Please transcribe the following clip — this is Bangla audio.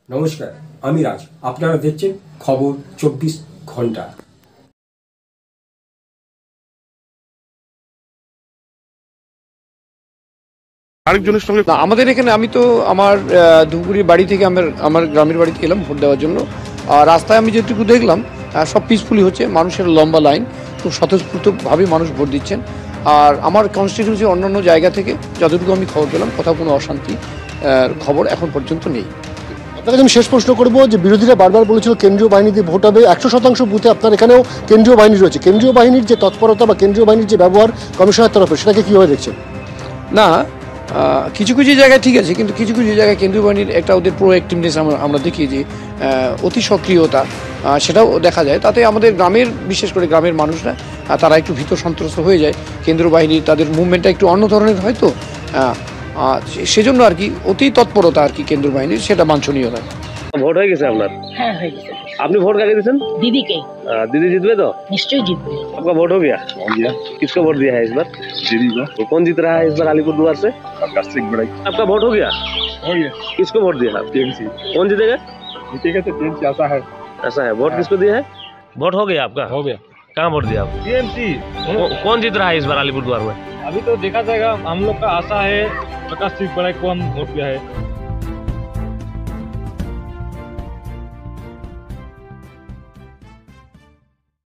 নমস্কার, আমি রাজ। আপনারা দেখছেন খবর 24 ঘন্টা। আরেকজনের সঙ্গে না, আমাদের এখানে আমি তো আমার ধুপগুড়ির বাড়ি থেকে আমার গ্রামের বাড়িতে এলাম ভোট দেওয়ার জন্য। আর রাস্তায় আমি যেটুকু দেখলাম সব পিসফুলি হচ্ছে, মানুষের লম্বা লাইন, খুব স্বতঃস্ফূর্তভাবে মানুষ ভোট দিচ্ছেন। আর আমার কনস্টিটিউন্সির অন্যান্য জায়গা থেকে যতটুকু আমি খবর পেলাম, কোথাও কোনো অশান্তি খবর এখন পর্যন্ত নেই। আপনাকে আমি শেষ প্রশ্ন করবো যে বিরোধীরা বারবার বলেছিল কেন্দ্রীয় বাহিনী দিয়ে ভোট হবে, 100% বুথে আপনার এখানেও কেন্দ্রীয় বাহিনী রয়েছে। কেন্দ্রীয় বাহিনীর যে তৎপরতা বা কেন্দ্রীয় বাহিনীর যে ব্যবহার কমিশনের তরফে, সেটাকে কীভাবে দেখছেন? না, কিছু কিছু জায়গায় ঠিক আছে, কিন্তু কিছু কিছু জায়গায় কেন্দ্রীয় বাহিনীর একটা ওদের প্রোঅ্যাক্টিভনেস আমরা দেখি যে অতি সক্রিয়তা, সেটাও দেখা যায়। তাতে আমাদের গ্রামের, বিশেষ করে গ্রামের মানুষরা তারা একটু ভীত সন্ত্রস্ত হয়ে যায়। কেন্দ্রীয় বাহিনীর তাদের মুভমেন্টটা একটু অন্য ধরনের হয়তো, সেজন্য আর কি অতি তৎপরতা আর কি কেন্দ্রীয় বাহিনীর, সেটা বাঞ্ছনীয় নয়। ভোট হয়ে গেছে আপনার? হ্যাঁ, হয়ে গেছে। আপনি ভোট काके दिए? दीदी के। दीदी जीतवे तो? निश्चय जीतবে। आपका वोट हो गया? हो गया। किसको वोट दिया है इस बार? दीदी को। तो कौन जीत रहा है इस बार अलीपुर द्वार से? आकाश सिंह बड़ाई। आपका वोट हो गया? हो गया। किसको वोट दिया आप? टीएमसी। कौन जीतेगा? जीतेगा तो टीएमसी ऐसा है। ऐसा है। वोट किसको दिया है? वोट हो गया आपका? हो गया। कहाँ वोट दिया आप? टीएमसी। कौन जीत रहा है इस बार अलीपुर द्वार में? अभी तो देखा जाएगा, हम लोग का आशा है आकाश सिंह बड़ाई को हम वोट दिया है।